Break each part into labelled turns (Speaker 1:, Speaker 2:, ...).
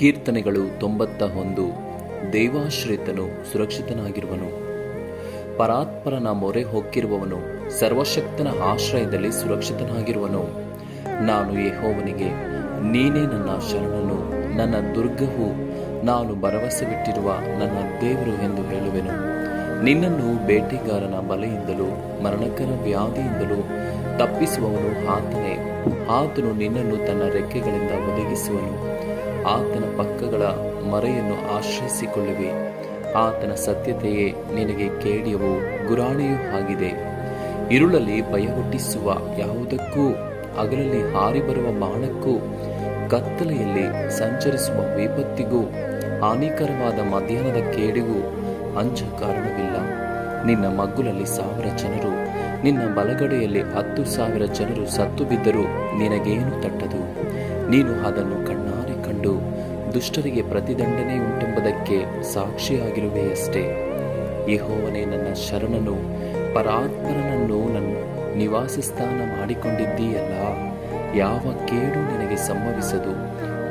Speaker 1: ಕೀರ್ತನೆಗಳು 91. ದೇವಾಶ್ರಿತನು ಸುರಕ್ಷಿತನಾಗಿರುವನು. ಪರಾತ್ಪರನ ಮೊರೆ ಹೊಕ್ಕಿರುವವನು ಸರ್ವಶಕ್ತನ ಆಶ್ರಯದಲ್ಲಿ ಸುರಕ್ಷಿತನಾಗಿರುವನು. ನಾನು ಯೆಹೋವನಿಗೆ, ನೀನೇ ನನ್ನ ಶರಣನು, ನನ್ನ ದುರ್ಗವು, ನಾನು ಭರವಸೆವಿಟ್ಟಿರುವ ನನ್ನ ದೇವರು ಎಂದು ಹೇಳುವೆನು. ನಿನ್ನನ್ನು ಬೇಟೆಗಾರನ ಬಲೆಯಿಂದಲೂ ಮರಣಕರ ವ್ಯಾಧಿಯಿಂದಲೂ ತಪ್ಪಿಸುವವನು ಆತನೇ. ಆತನು ನಿನ್ನನ್ನು ತನ್ನ ರೆಕ್ಕೆಗಳಿಂದ ಒದಗಿಸುವನು. ಆತನ ಪಕ್ಕಗಳ ಮರೆಯನ್ನು ಆಶ್ರಯಿಸಿಕೊಳ್ಳುವೆ. ಆತನ ಸತ್ಯತೆಯೇ ನಿನಗೆ ಕೇಡ್ಯವೂ ಗುರಾಣಿಯೂ ಆಗಿದೆ. ಇರುಳಲ್ಲಿ ಭಯಹುಟ್ಟಿಸುವ ಯಾವುದಕ್ಕೂ, ಹಗಲಲ್ಲಿ ಹಾರಿ ಬರುವ ಬಾಣಕ್ಕೂ, ಕತ್ತಲೆಯಲ್ಲಿ ಸಂಚರಿಸುವ ವಿಪತ್ತಿಗೂ, ಹಾನಿಕರವಾದ ಮಧ್ಯಾಹ್ನದ ಕೇಡಿಗೂ ಅಂಜ ಕಾರಣವಿಲ್ಲ. ನಿನ್ನ ಮಗ್ಗುಲಲ್ಲಿ 1,000 ಜನರು, ನಿನ್ನ ಬಲಗಡೆಯಲ್ಲಿ 10,000 ಜನರು ಸತ್ತು ಬಿದ್ದರೂ ನಿನಗೇನು ತಟ್ಟದು. ನೀನು ಅದನ್ನು ಕಣ್ಣಾರೆ ಕಂಡು ದುಷ್ಟರಿಗೆ ಪ್ರತಿದಂಡನೆ ಉಂಟೆಂಬುದಕ್ಕೆ ಸಾಕ್ಷಿಯಾಗಿರುವೆಯಷ್ಟೇ. ಯೆಹೋವನೇ ನನ್ನ ಶರಣನು, ಪರಾತ್ಪರನನ್ನು ನನ್ನ ನಿವಾಸ ಸ್ಥಾನ ಮಾಡಿಕೊಂಡಿದ್ದೀಯಲ್ಲ. ಯಾವ ಕೇಡು ನಿನಗೆ ಸಂಭವಿಸದು,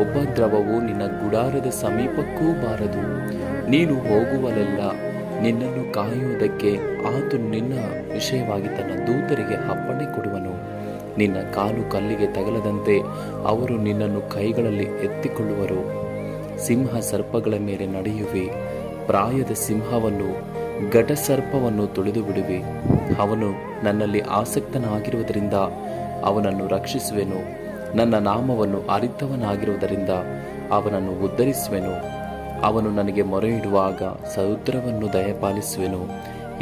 Speaker 1: ಉಪದ್ರವವು ನಿನ್ನ ಗುಡಾರದ ಸಮೀಪಕ್ಕೂ ಬಾರದು. ನೀನು ಹೋಗುವಲ್ಲೆಲ್ಲ ನಿನ್ನನ್ನು ಕಾಯುವುದಕ್ಕೆ ಆತನು ನಿನ್ನ ವಿಷಯವಾಗಿ ತನ್ನ ದೂತರಿಗೆ ಅಪ್ಪಣೆ ಕೊಡುವನು. ನಿನ್ನ ಕಾಲು ಕಲ್ಲಿಗೆ ತಗಲದಂತೆ ಅವರು ನಿನ್ನನ್ನು ಕೈಗಳಲ್ಲಿ ಎತ್ತಿಕೊಳ್ಳುವರು. ಸಿಂಹ ಸರ್ಪಗಳ ಮೇಲೆ ನಡೆಯುವೆ. ಪ್ರಾಯದ ಸಿಂಹವನ್ನು, ಘಟಸರ್ಪವನ್ನು ತುಳಿದು ಬಿಡುವೆ. ಅವನು ನನ್ನಲ್ಲಿ ಆಸಕ್ತನಾಗಿರುವುದರಿಂದ ಅವನನ್ನು ರಕ್ಷಿಸುವೆನು. ನನ್ನ ನಾಮವನ್ನು ಅರಿತವನಾಗಿರುವುದರಿಂದ ಅವನನ್ನು ಉದ್ಧರಿಸುವೆನು. ಅವನು ನನಗೆ ಮೊರೆಯಿಡುವಾಗ ಸೌತ್ರವನ್ನು ದಯಪಾಲಿಸುವೆನು.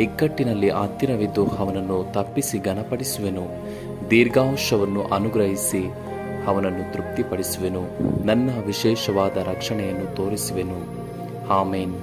Speaker 1: ಇಕ್ಕಟ್ಟಿನಲ್ಲಿ ಹತ್ತಿರವಿದ್ದು ಅವನನ್ನು ತಪ್ಪಿಸಿ ಘನಪಡಿಸುವೆನು. ದೀರ್ಘಾಯುಷ್ಯವನ್ನು ಅನುಗ್ರಹಿಸಿ ಅವನನ್ನು ತೃಪ್ತಿಪಡಿಸುವೆನು. ನನ್ನ ವಿಶೇಷವಾದ ರಕ್ಷಣೆಯನ್ನು ತೋರಿಸುವೆನು. ಆಮೇನ್.